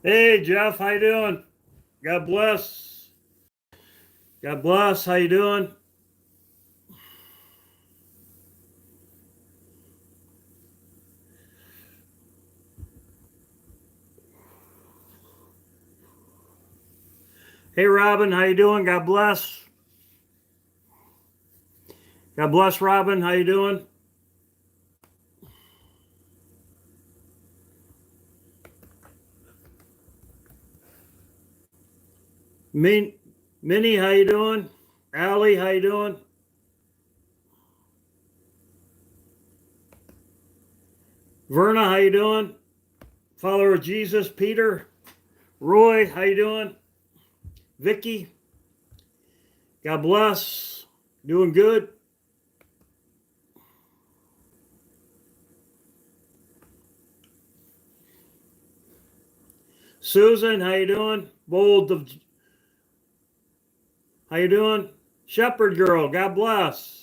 Hey, Jeff, how you doing? God bless. God bless. How you doing? Hey, Robin, how you doing? God bless. God bless, Robin. How you doing? Minnie, how you doing? Allie, how you doing? Verna, how you doing? Follower of Jesus, Peter. Roy, how you doing? Vicky, God bless. Doing good. Susan, how you doing? How you doing? Shepherd girl, God bless.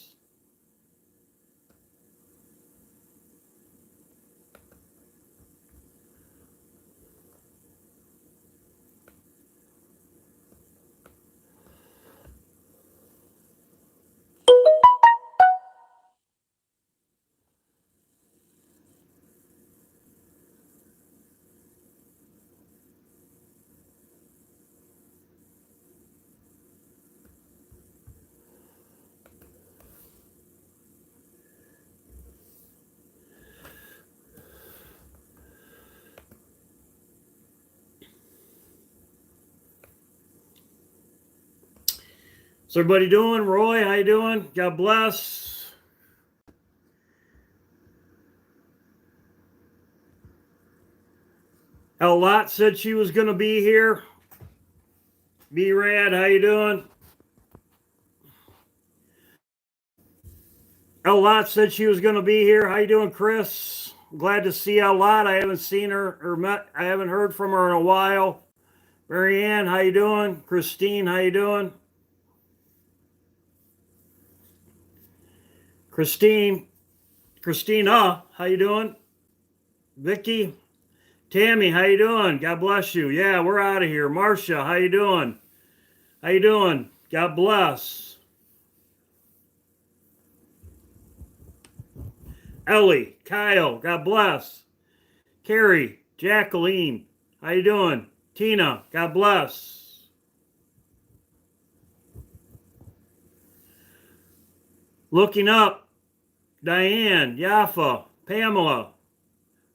What's everybody doing? Roy, how you doing? God bless. El Lot said she was going to be here. B-Rad, how you doing? El Lot said she was going to be here. How you doing, Chris? Glad to see El Lot. I haven't seen her or met. I haven't heard from her in a while. Marianne, how you doing? Christine, how you doing? Christina, how you doing? Vicky, Tammy, how you doing? God bless you. Yeah, we're out of here. Marcia, how you doing? How you doing? God bless. Ellie, Kyle, God bless. Carrie, Jacqueline, how you doing? Tina, God bless. Looking up, Diane, Yaffa, Pamela,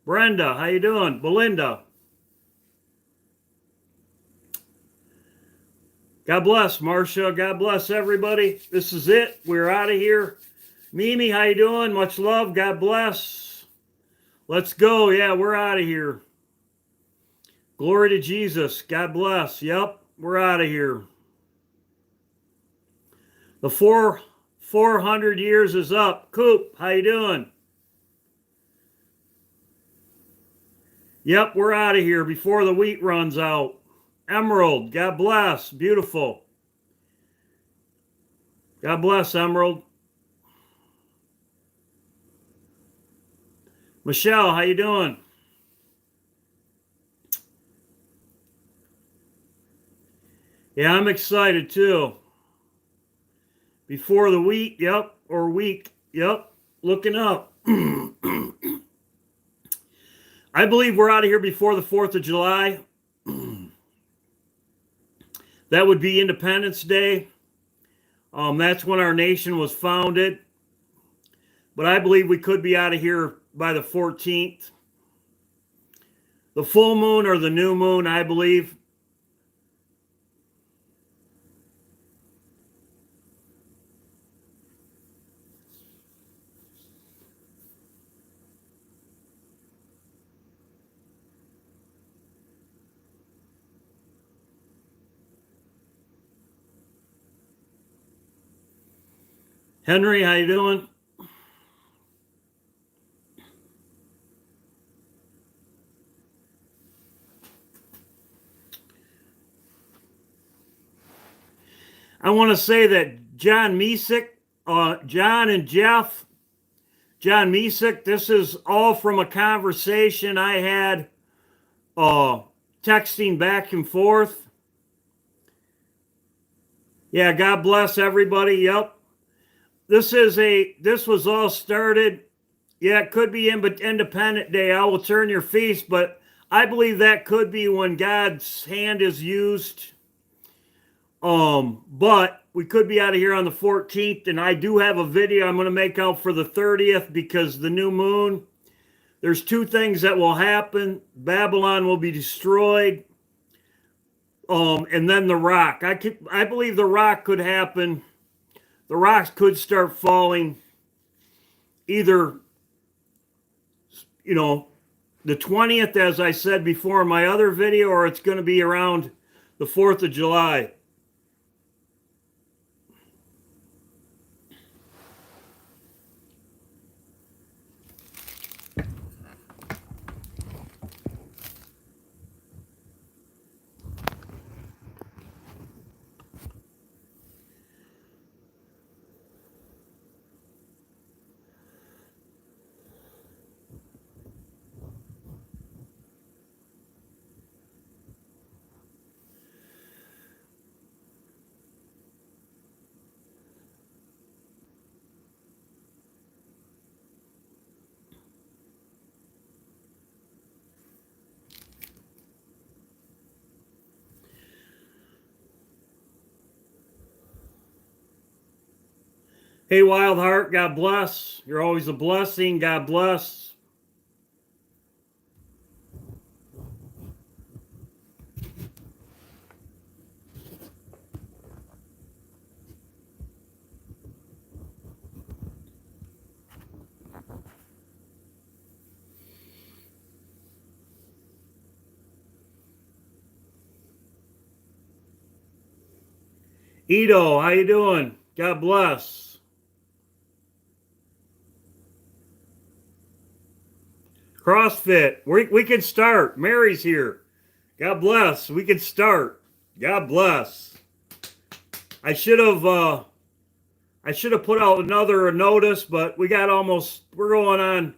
Brenda, how you doing? Belinda. God bless, Marcia. God bless everybody. This is it. We're out of here. Mimi, how you doing? Much love. God bless. Let's go. Yeah, we're out of here. Glory to Jesus. God bless. Yep, we're out of here. The 400 years is up. Coop, how you doing? Yep, we're out of here before the wheat runs out. Emerald, God bless. Beautiful. God bless, Emerald. Michelle, how you doing? Yeah, I'm excited too. Before the wheat, yep, or week, yep, looking up. I believe we're out of here before the 4th of July. That would be Independence Day. That's when our nation was founded. But I believe we could be out of here by the 14th. The full moon or the new moon, I believe. Henry, how you doing? I want to say that John Mesick, John and Jeff, John Mesick, this is all from a conversation I had texting back and forth. Yeah, God bless everybody. Yep. This was all started. Yeah, it could be Independent Day. I will turn your feast, but I believe that could be when God's hand is used. But we could be out of here on the 14th, and I do have a video I'm going to make out for the 30th because the new moon. There's two things that will happen. Babylon will be destroyed. And then the rock. I believe the rock could happen. The rocks could start falling either, the 20th, as I said before in my other video, or it's going to be around the 4th of July. Hey, Wild Heart, God bless. You're always a blessing. God bless. Ito, how you doing? God bless. CrossFit, we can start. Mary's here. God bless. We can start. God bless. I should have put out another notice, but we're going on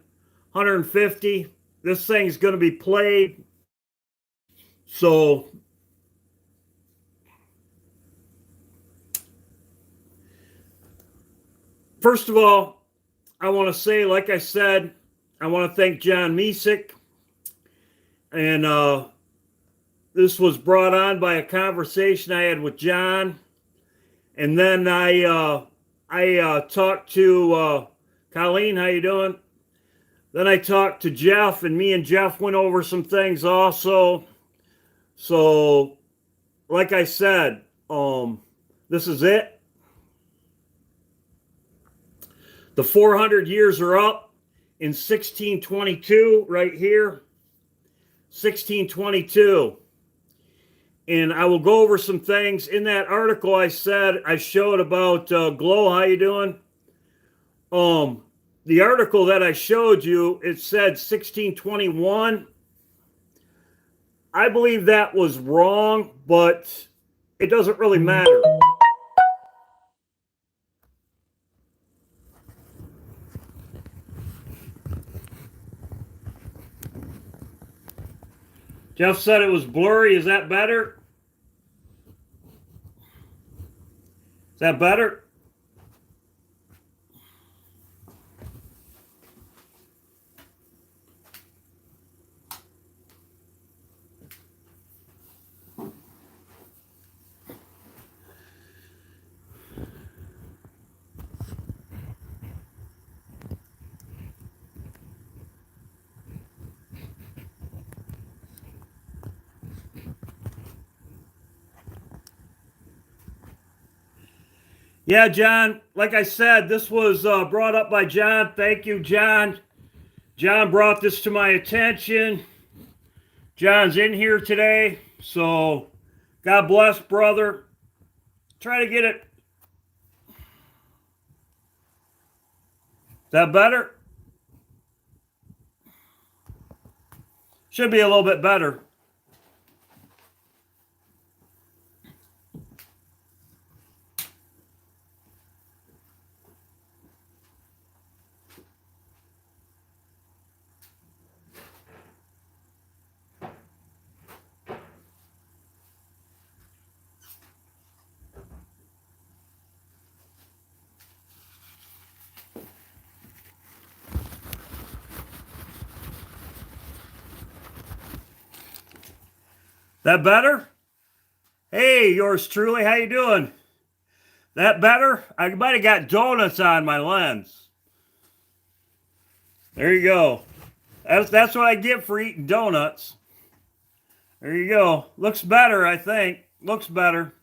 150. This thing's going to be played. So first of all, I want to say, like I said, I want to thank John Mesick. And this was brought on by a conversation I had with John. And then I talked to Colleen, how you doing? Then I talked to Jeff, and me and Jeff went over some things also. So, like I said, this is it. The 400 years are up in 1622, right here. 1622. And I will go over some things. In that article I showed about Glow, how you doing? The article that I showed you, it said 1621. I believe that was wrong, but it doesn't really matter. Jeff said it was blurry. Is that better? Is that better? Yeah, John, like I said, this was brought up by John. Thank you, John. John brought this to my attention. John's in here today, so God bless, brother. Try to get it. Is that better? Should be a little bit better. That better? Hey, yours truly, how you doing? That better? I might have got donuts on my lens. There you go. That's what I get for eating donuts. There you go. Looks better, I think. Looks better.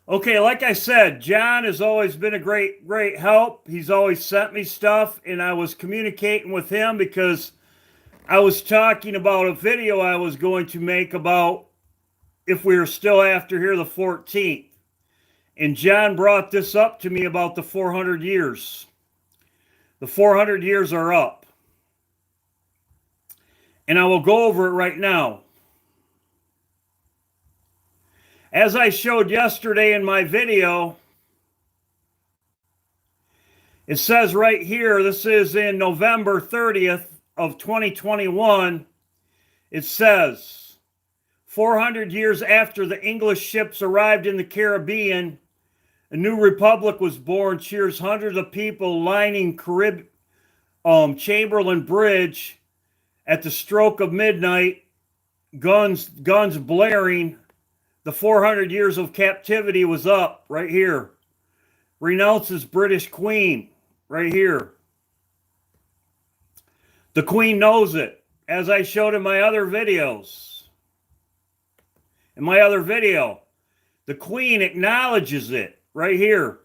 Okay, like I said, John has always been a great help. He's always sent me stuff, and I was communicating with him because I was talking about a video I was going to make about if we were still after here the 14th. And John brought this up to me about the 400 years. The 400 years are up. And I will go over it right now. As I showed yesterday in my video, it says right here, this is in November 30th of 2021, it says, 400 years after the English ships arrived in the Caribbean, a new republic was born. Cheers hundreds of people lining Chamberlain Bridge at the stroke of midnight, guns blaring. The 400 years of captivity was up right here. Renounces British Queen right here. The Queen knows it, as I showed in my other videos. In my other video, the Queen acknowledges it right here.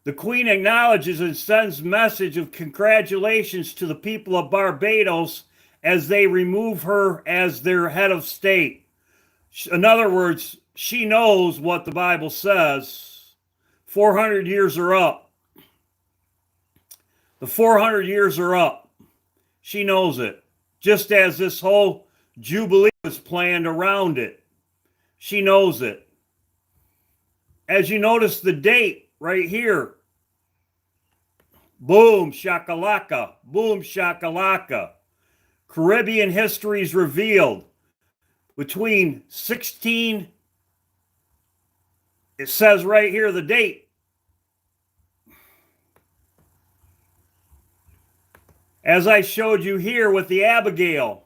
The Queen acknowledges and sends message of congratulations to the people of Barbados as they remove her as their head of state. In other words, she knows what the Bible says. 400 years are up. The 400 years are up. She knows it. Just as this whole Jubilee was planned around it. She knows it. As you notice the date right here. Boom, shakalaka. Boom, shakalaka. Caribbean histories revealed. Between 16, it says right here the date. As I showed you here with the Abigail,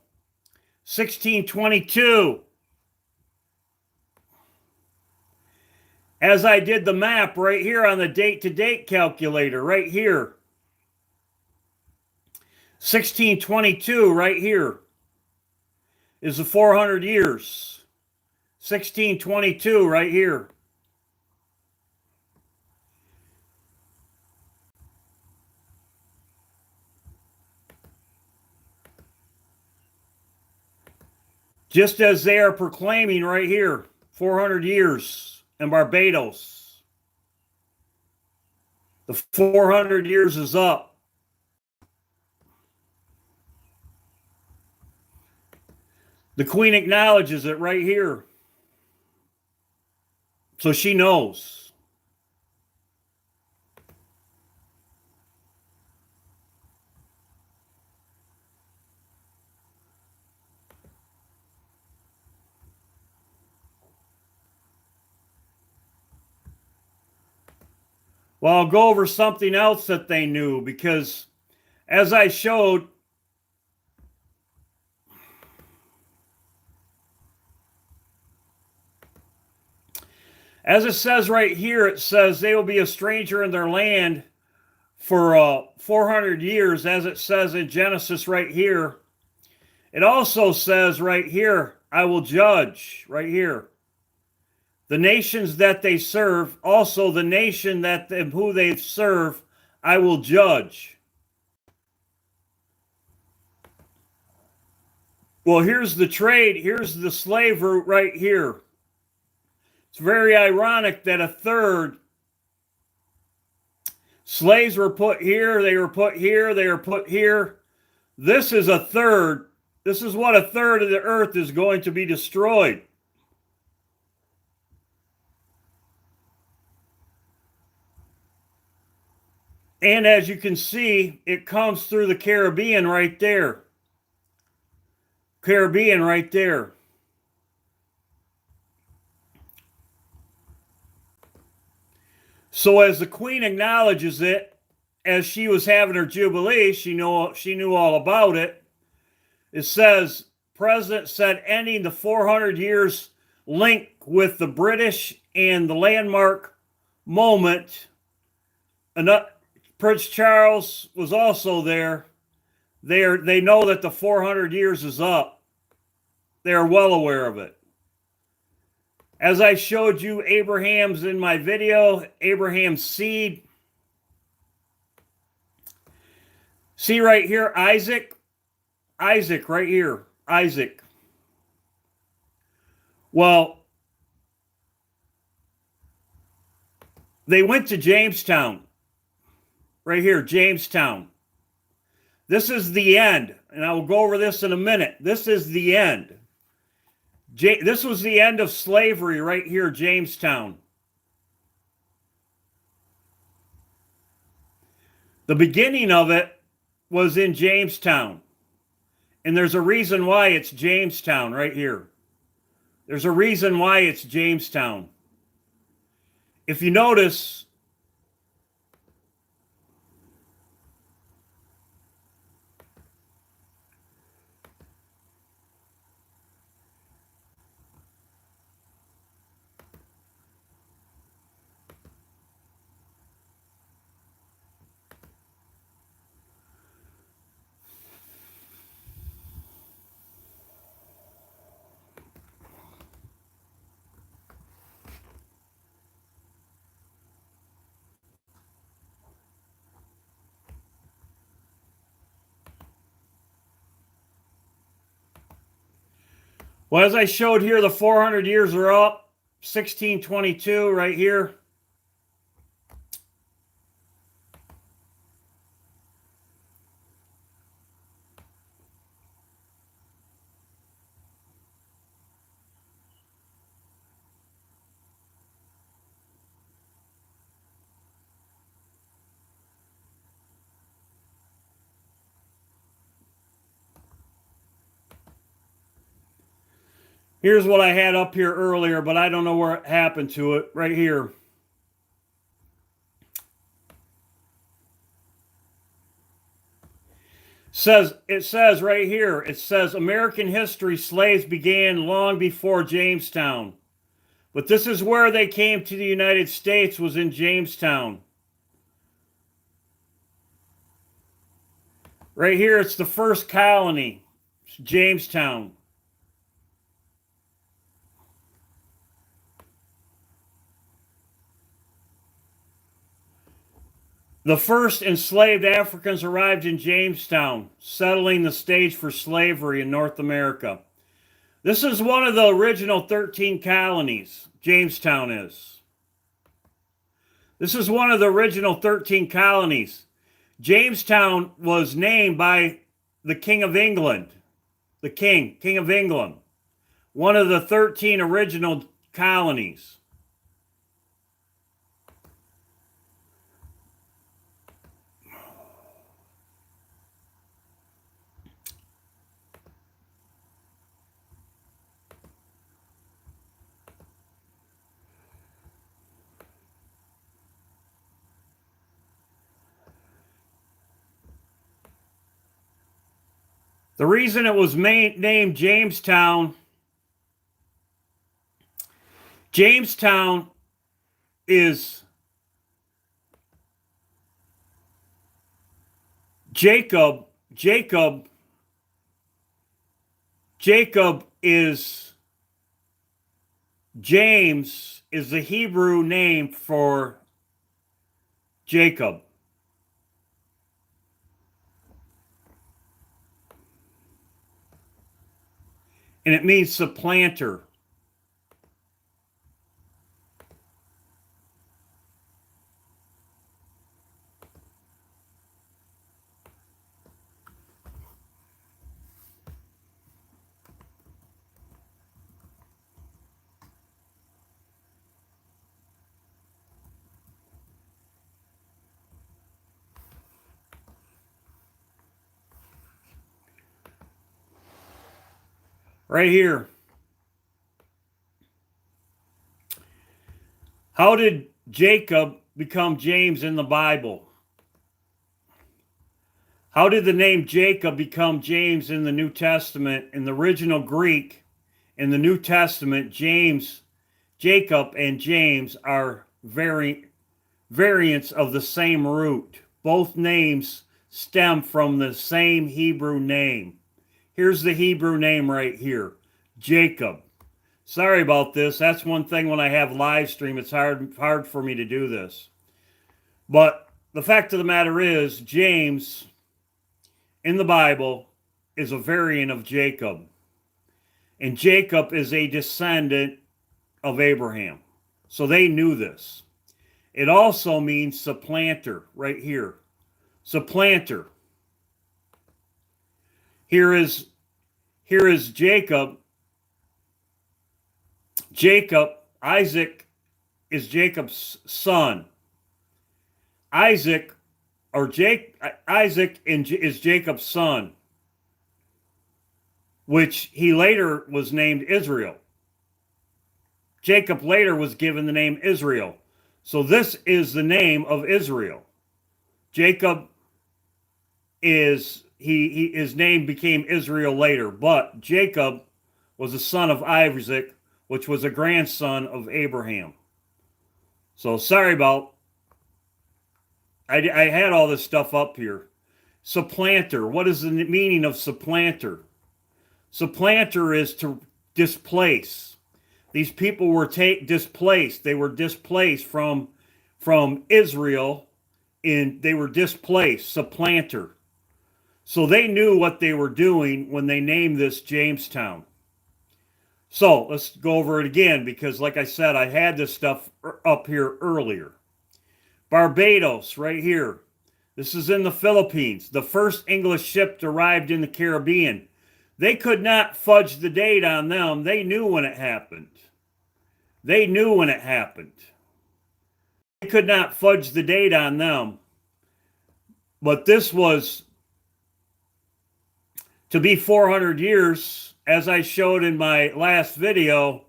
1622. As I did the map right here on the date-to-date calculator, right here. 1622 right here. Is the 400 years. 1622 right here. Just as they are proclaiming right here, 400 years in Barbados. The 400 years is up. The Queen acknowledges it right here. So she knows. Well, I'll go over something else that they knew because as I showed, as it says right here, it says they will be a stranger in their land for 400 years, as it says in Genesis right here. It also says right here, I will judge, right here. The nations that they serve, also the nation who they serve, I will judge. Well, here's the trade, here's the slave route right here. It's very ironic that a third, slaves were put here, they were put here, they were put here. This is a third. This is what a third of the earth is going to be destroyed. And as you can see, it comes through the Caribbean right there. Caribbean right there. So as the Queen acknowledges it, as she was having her Jubilee, she knew all about it. It says, president said ending the 400 years link with the British and the landmark moment. And Prince Charles was also there. They know that the 400 years is up. They are well aware of it. As I showed you, Abraham's in my video, Abraham's seed. See right here, Isaac? Isaac right here, Isaac. Well, they went to Jamestown. Right here, Jamestown. This is the end, and I will go over this in a minute. This is the end. This was the end of slavery right here, Jamestown. The beginning of it was in Jamestown. And there's a reason why it's Jamestown right here. There's a reason why it's Jamestown. If you notice, well, as I showed here, the 400 years are up. 1622 right here. Here's what I had up here earlier, but I don't know where it happened to it. Right here. It says right here, it says American history, slaves began long before Jamestown. But this is where they came to the United States, was in Jamestown. Right here, it's the first colony, Jamestown. The first enslaved Africans arrived in Jamestown, settling the stage for slavery in North America. This is one of the original 13 colonies, Jamestown is. This is one of the original 13 colonies. Jamestown was named by the King of England. The King of England. One of the 13 original colonies. The reason it was named Jamestown, Jamestown is Jacob is James is the Hebrew name for Jacob. And it means supplanter. Right here. How did Jacob become James in the Bible? How did the name Jacob become James in the New Testament? In the original Greek, in the New Testament, Jacob and James are variants of the same root. Both names stem from the same Hebrew name. Here's the Hebrew name right here, Jacob. Sorry about this. That's one thing when I have live stream, it's hard for me to do this. But the fact of the matter is, James in the Bible is a variant of Jacob. And Jacob is a descendant of Abraham. So they knew this. It also means supplanter right here. Supplanter. Here is Jacob. Isaac is Jacob's son. Isaac is Jacob's son, which he later was named Israel. Jacob later was given the name Israel. So this is the name of Israel. Jacob his name became Israel later, but Jacob was a son of Isaac, which was a grandson of Abraham. So sorry about, I had all this stuff up here. Supplanter. What is the meaning of supplanter? Supplanter is to displace. These people were displaced. They were displaced from Israel, and they were displaced. Supplanter. So they knew what they were doing when they named this Jamestown. So let's go over it again, because like I said, I had this stuff up here earlier. Barbados, right here. This is in the Philippines. The first English ship arrived in the Caribbean. They could not fudge the date on them. They knew when it happened. They knew when it happened. They could not fudge the date on them. But this was to be 400 years, as I showed in my last video.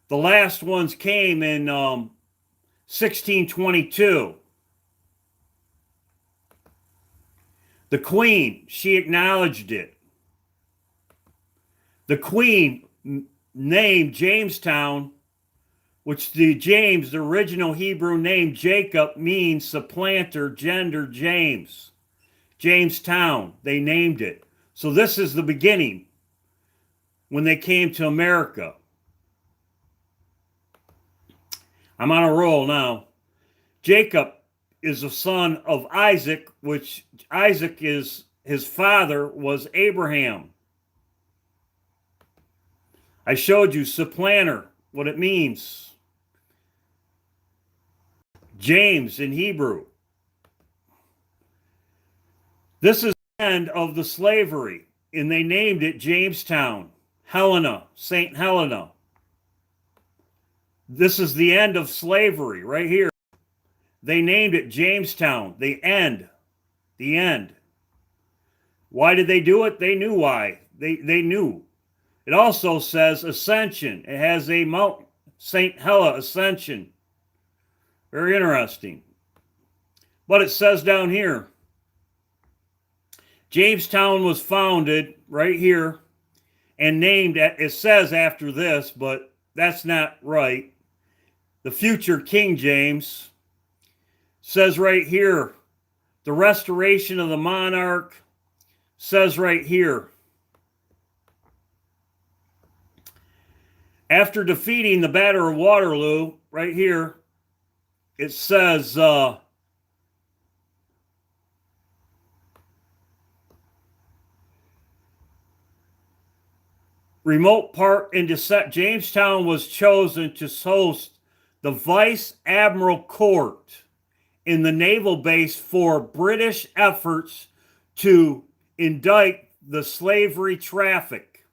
The last ones came in 1622. The Queen, she acknowledged it. The Queen named Jamestown, which the original Hebrew name Jacob, means supplanter, gender, James. Jamestown, they named it. So this is the beginning when they came to America. I'm on a roll now. Jacob is the son of Isaac, which Isaac is, his father was Abraham. I showed you supplanter, what it means. James in Hebrew. This is the end of the slavery, and they named it Jamestown. Helena, St. Helena. This is the end of slavery right here. They named it Jamestown. The end. The end. Why did they do it? They knew why. They knew. It also says Ascension. It has a Mount St. Helena Ascension. Very interesting. But it says down here, Jamestown was founded right here and named, it says after this, but that's not right. The future King James says right here, the restoration of the monarch says right here, after defeating the Battle of Waterloo, right here, it says, remote part in descent, Jamestown was chosen to host the Vice Admiral Court in the naval base for British efforts to indict the slavery traffic.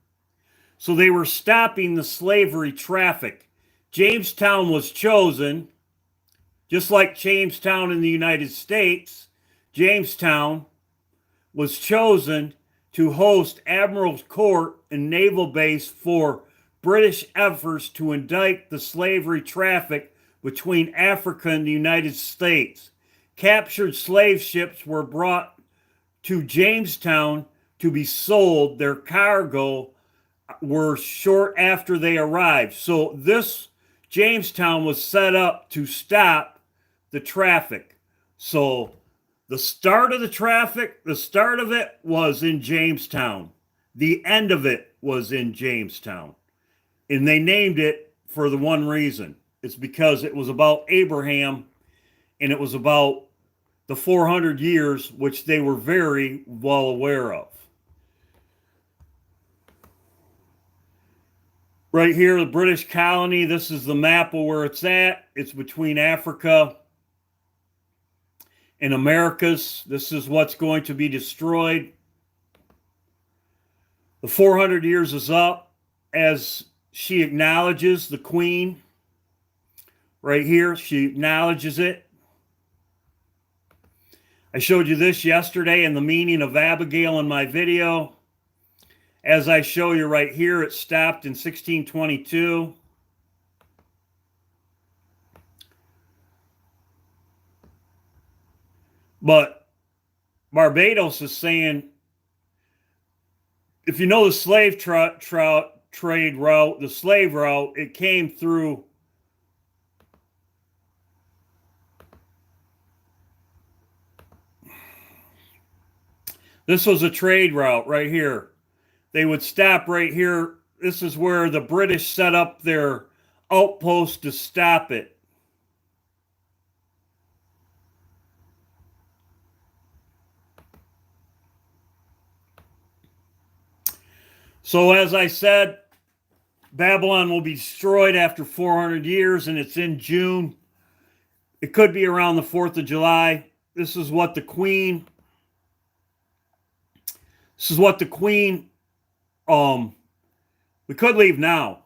So they were stopping the slavery traffic. Jamestown was chosen, just like Jamestown in the United States. Jamestown was chosen to host Admiral's Court and naval base for British efforts to indict the slavery traffic between Africa and the United States. Captured slave ships were brought to Jamestown to be sold. Their cargo were short after they arrived. So this Jamestown was set up to stop the traffic. So the start of the traffic, the start of it was in Jamestown. The end of it was in Jamestown. And they named it for the one reason. It's because it was about Abraham, and it was about the 400 years, which they were very well aware of. Right here, the British colony, this is the map of where it's at. It's between Africa and Americas. This is what's going to be destroyed. The 400 years is up as she acknowledges the queen. Right here, she acknowledges it. I showed you this yesterday in the meaning of Abigail in my video. As I show you right here, it stopped in 1622. But Barbados is saying, if you know the slave trade route, the slave route, it came through this was a trade route right here. They would stop right here. This is where the British set up their outpost to stop it. So as I said, Babylon will be destroyed after 400 years, and it's in June. It could be around the 4th of July. This is what the Queen, we could leave now,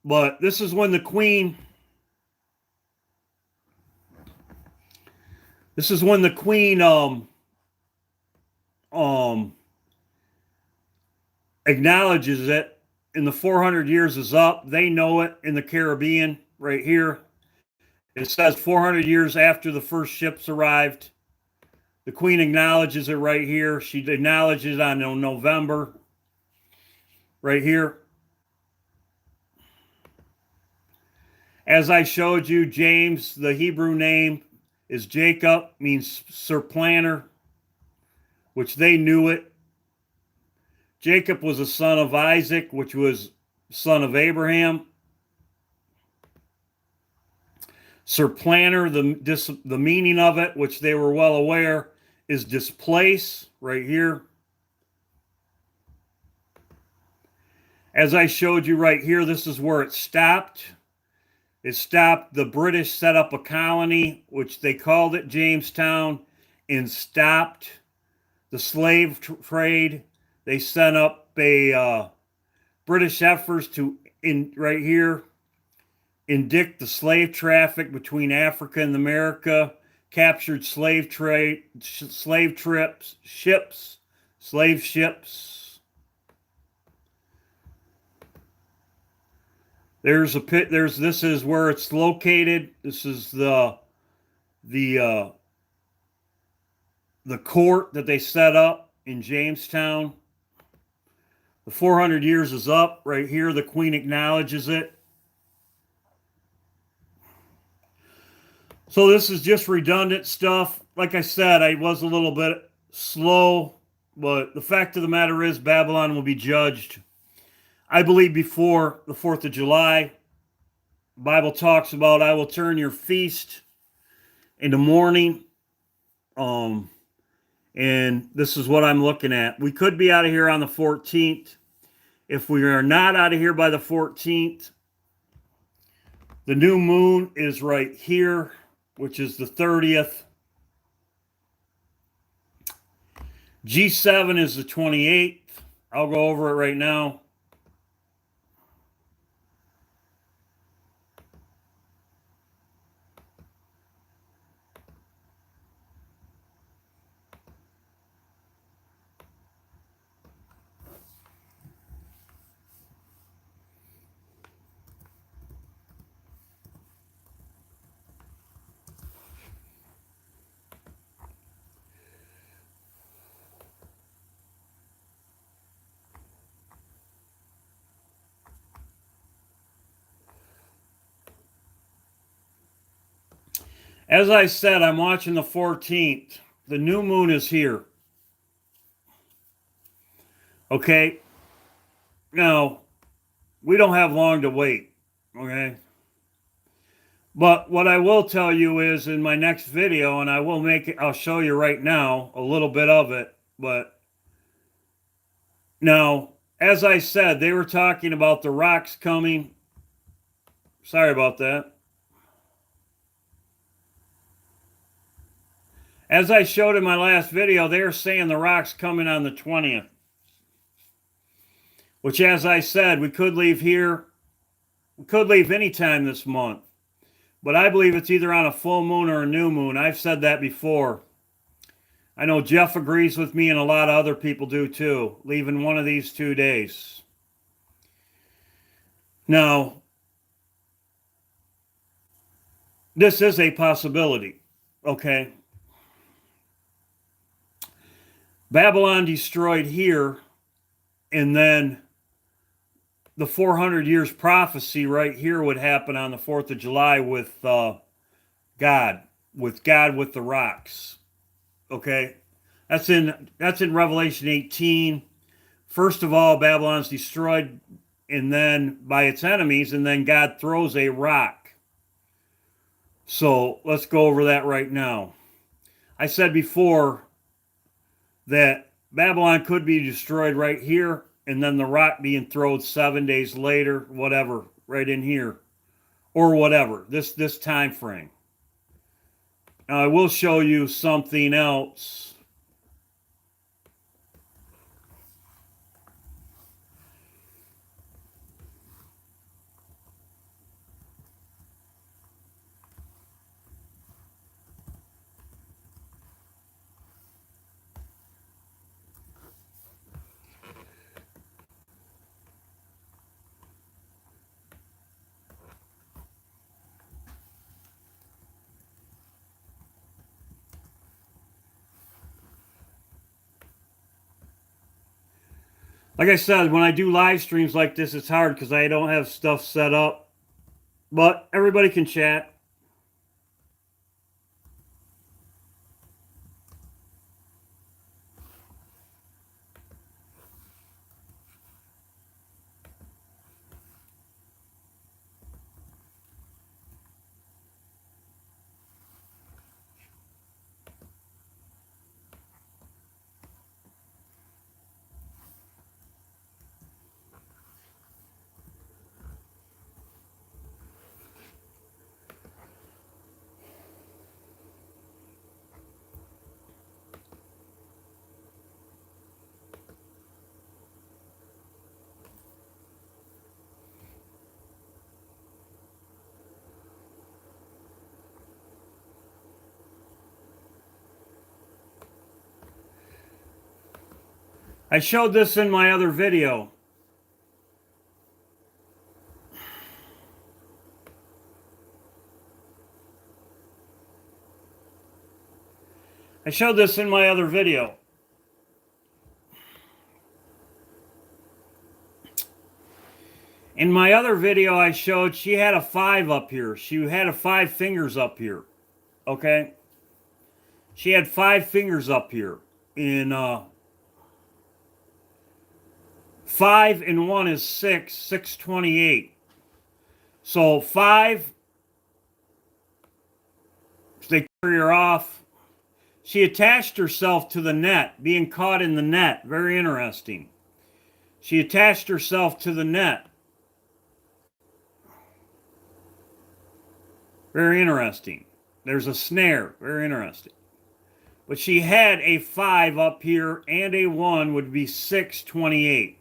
but this is when the Queen, acknowledges it, and the 400 years is up. They know it in the Caribbean right here. It says 400 years after the first ships arrived. The Queen acknowledges it right here. She acknowledges it on November right here. As I showed you, James, the Hebrew name is Jacob, means surplanter, which they knew it. Jacob was a son of Isaac, which was son of Abraham. Surplanter, the meaning of it, which they were well aware, is displace right here. As I showed you right here, this is where it stopped. It stopped. The British set up a colony, which they called it Jamestown, and stopped the slave trade. They sent up a British efforts to, right here, indict the slave traffic between Africa and America, captured slave ships. There's a pit. This is where it's located. This is the court that they set up in Jamestown. The 400 years is up right here. The Queen acknowledges it. So this is just redundant stuff. Like I said, I was a little bit slow, but the fact of the matter is Babylon will be judged, I believe, before the 4th of July. The Bible talks about, I will turn your feast into mourning. And this is what I'm looking at. We could be out of here on the 14th. If we are not out of here by the 14th, the new moon is right here, which is the 30th. G7 is the 28th. I'll go over it right now. As I said, I'm watching the 14th. The new moon is here. Okay? Now, we don't have long to wait. Okay? But what I will tell you is in my next video, and I'll show you right now a little bit of it. But now, as I said, they were talking about the rocks coming. Sorry about that. As I showed in my last video, they were saying the rocks coming on the 20th. Which, as I said, we could leave here. We could leave anytime this month. But I believe it's either on a full moon or a new moon. I've said that before. I know Jeff agrees with me and a lot of other people do too. Leaving one of these 2 days. Now, this is a possibility. Okay. Babylon destroyed here, and then the 400 years prophecy right here would happen on the 4th of July with God with the rocks. Okay? That's in Revelation 18. First of all, Babylon's destroyed and then by its enemies, and then God throws a rock. So let's go over that right now. I said before that Babylon could be destroyed right here, and then the rock being thrown 7 days later, whatever, right in here, or whatever, this time frame. Now I will show you something else. Like I said, when I do live streams like this, it's hard because I don't have stuff set up. But everybody can chat. I showed this in my other video. I showed this in my other video. In my other video, I showed she had a 5 up here. She had a 5 fingers up here. Okay? She had 5 fingers up here. In 5 and 1 is 6, 628. So 5, they carry her off. She attached herself to the net, being caught in the net. Very interesting. She attached herself to the net. Very interesting. There's a snare. Very interesting. But she had a 5 up here and a 1 would be 628.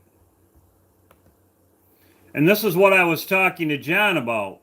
And this is what I was talking to John about.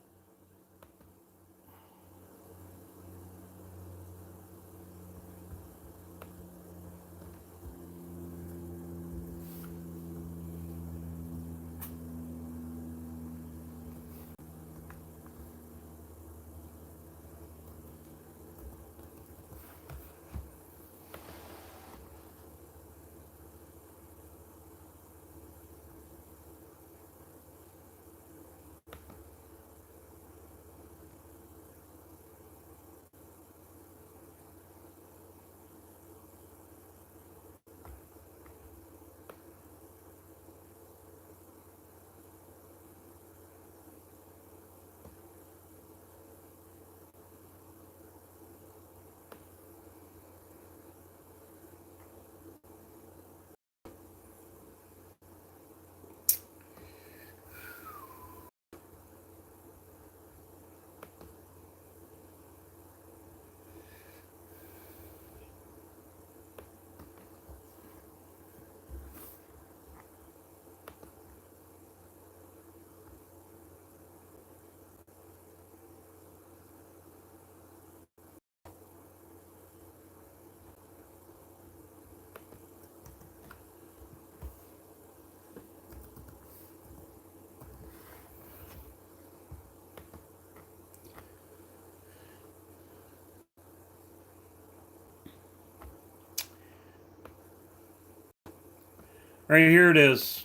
Right here it is.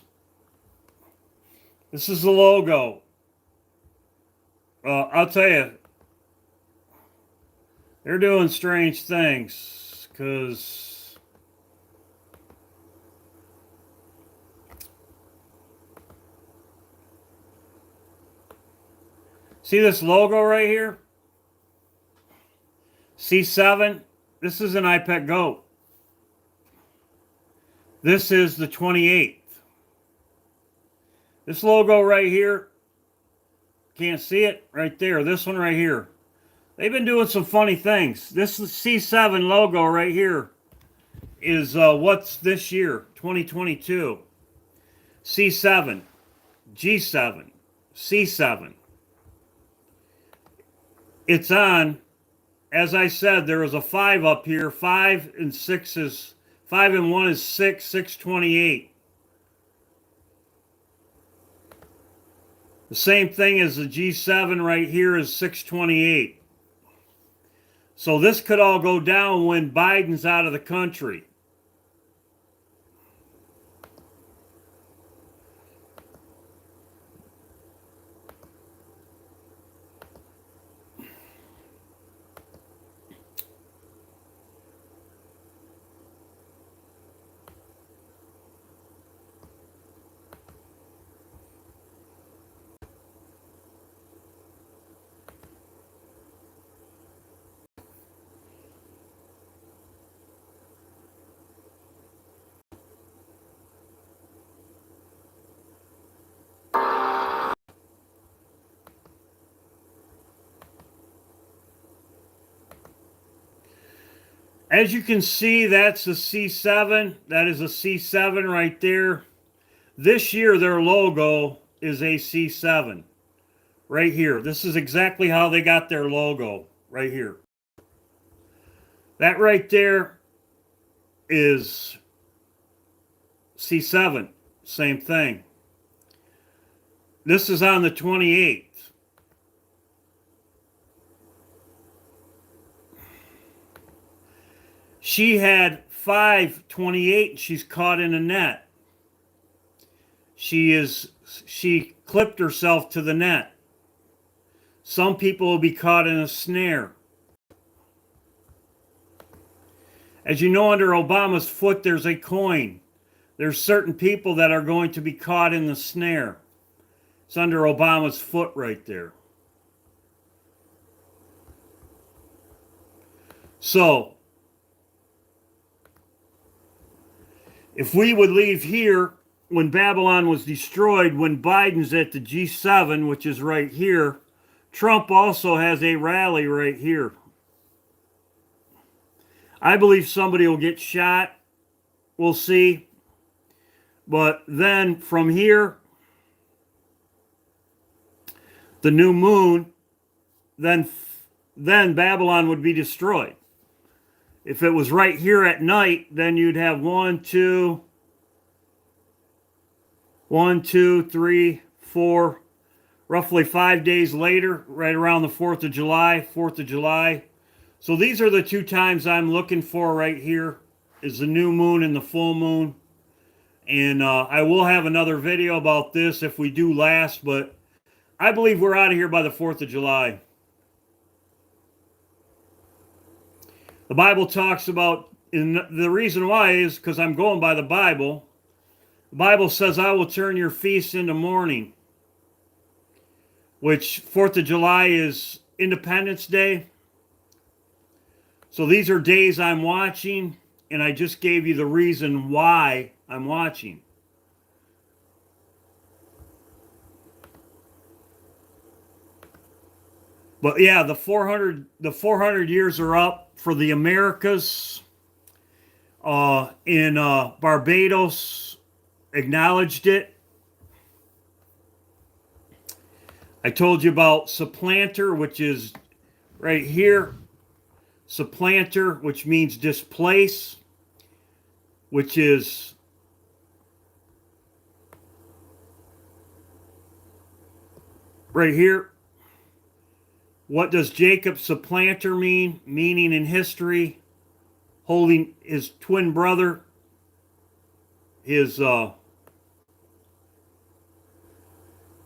This is the logo. I'll tell you, they're doing strange things because see this logo right here? C7. This is an iPet goat. This is the 28th. This logo right here, can't see it right there. This one right here. They've been doing some funny things. This C7 logo right here is what's this year, 2022. C7, G7, C7. It's on, as I said, there was a 5 up here. 5 and 6 is, 5 and 1 is 6, 628. The same thing as the G7 right here is 628. So this could all go down when Biden's out of the country. As you can see, that's a C7. That is a C7 right there. This year, their logo is a C7 right here. This is exactly how they got their logo right here. That right there is C7. Same thing. This is on the 28th. She had 528. She's caught in a net. She clipped herself to the net. Some people will be caught in a snare. As you know, under Obama's foot, there's a coin. There's certain people that are going to be caught in the snare. It's under Obama's foot right there. So, if we would leave here when Babylon was destroyed, when Biden's at the G7, which is right here, Trump also has a rally right here. I believe somebody will get shot. We'll see. But then from here, the new moon, then Babylon would be destroyed. If it was right here at night, then you'd have 1, 2, 3, 4, roughly 5 days later, right around the 4th of July, 4th of July. So these are the two times I'm looking for right here, is the new moon and the full moon. And I will have another video about this if we do last, but I believe we're out of here by the 4th of July. The Bible talks about, and the reason why is because I'm going by the Bible. The Bible says, I will turn your feasts into mourning, which 4th of July is Independence Day. So these are days I'm watching, and I just gave you the reason why I'm watching. But yeah, the 400 years are up for the Americas. In Barbados, acknowledged it. I told you about supplanter, which is right here. Supplanter, which means displace, which is right here. What does Jacob supplanter mean? Meaning in history, holding his twin brother. his so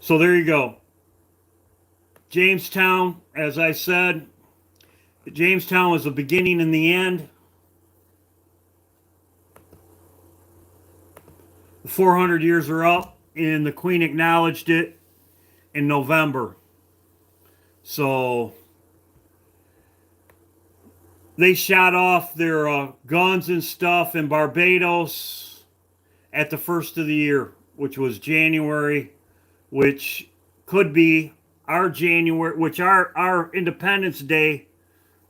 there you go. Jamestown, as I said, Jamestown was the beginning and the end. The 400 years are up, and the Queen acknowledged it in November. So they shot off their guns and stuff in Barbados at the first of the year, which was January, which could be our January, which our Independence Day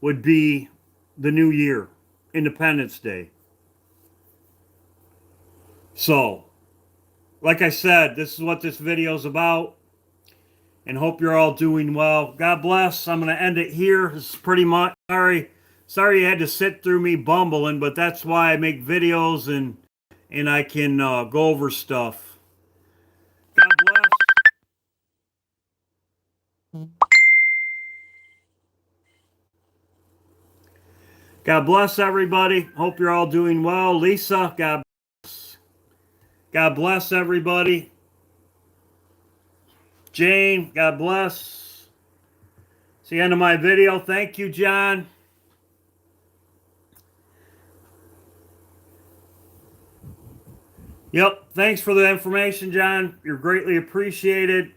would be the new year, Independence Day. So, like I said, this is what this video is about, and hope you're all doing well. God bless. I'm going to end it here. This is pretty much, sorry you had to sit through me bumbling, but that's why I make videos and I can go over stuff. God bless. God bless everybody. Hope you're all doing well. Lisa, God bless. God bless everybody. Jane, God bless. It's the end of my video. Thank you, John. Yep, thanks for the information, John. You're greatly appreciated.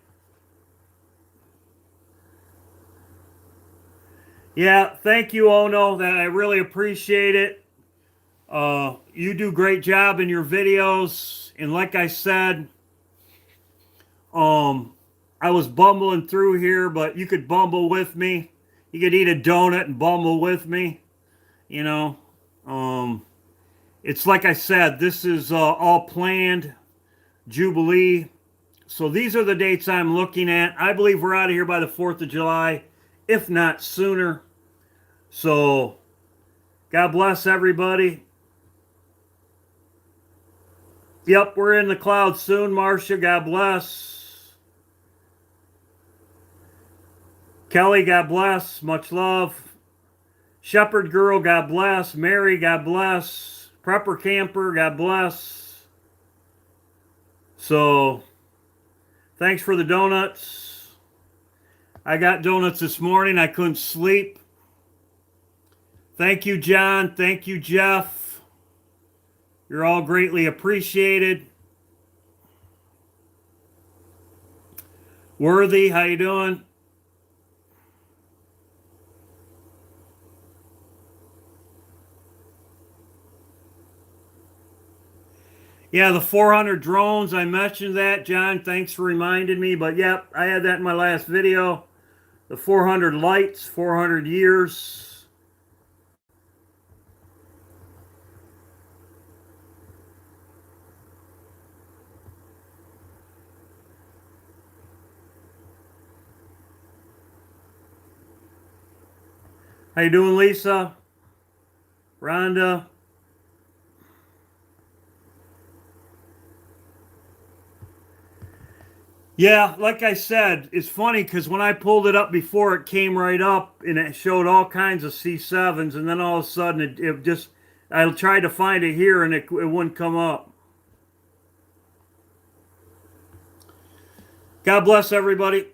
Yeah, thank you, Ono. That I really appreciate it. You do a great job in your videos, and like I said, I was bumbling through here, but you could bumble with me. You could eat a donut and bumble with me. You know, it's like I said, this is all planned. Jubilee. So these are the dates I'm looking at. I believe we're out of here by the 4th of July, if not sooner. So, God bless everybody. Yep, we're in the clouds soon, Marcia. God bless. Kelly, God bless. Much love. Shepherd Girl, God bless. Mary, God bless. Prepper Camper, God bless. So, thanks for the donuts. I got donuts this morning. I couldn't sleep. Thank you, John. Thank you, Jeff. You're all greatly appreciated. Worthy, how you doing? Yeah, the 400 drones, I mentioned that, John. Thanks for reminding me. But yep, I had that in my last video. The 400 lights, 400 years. How you doing, Lisa? Rhonda? Yeah, like I said, it's funny because when I pulled it up before, it came right up and it showed all kinds of C7s, and then all of a sudden it just, I tried to find it here and it wouldn't come up. God bless everybody.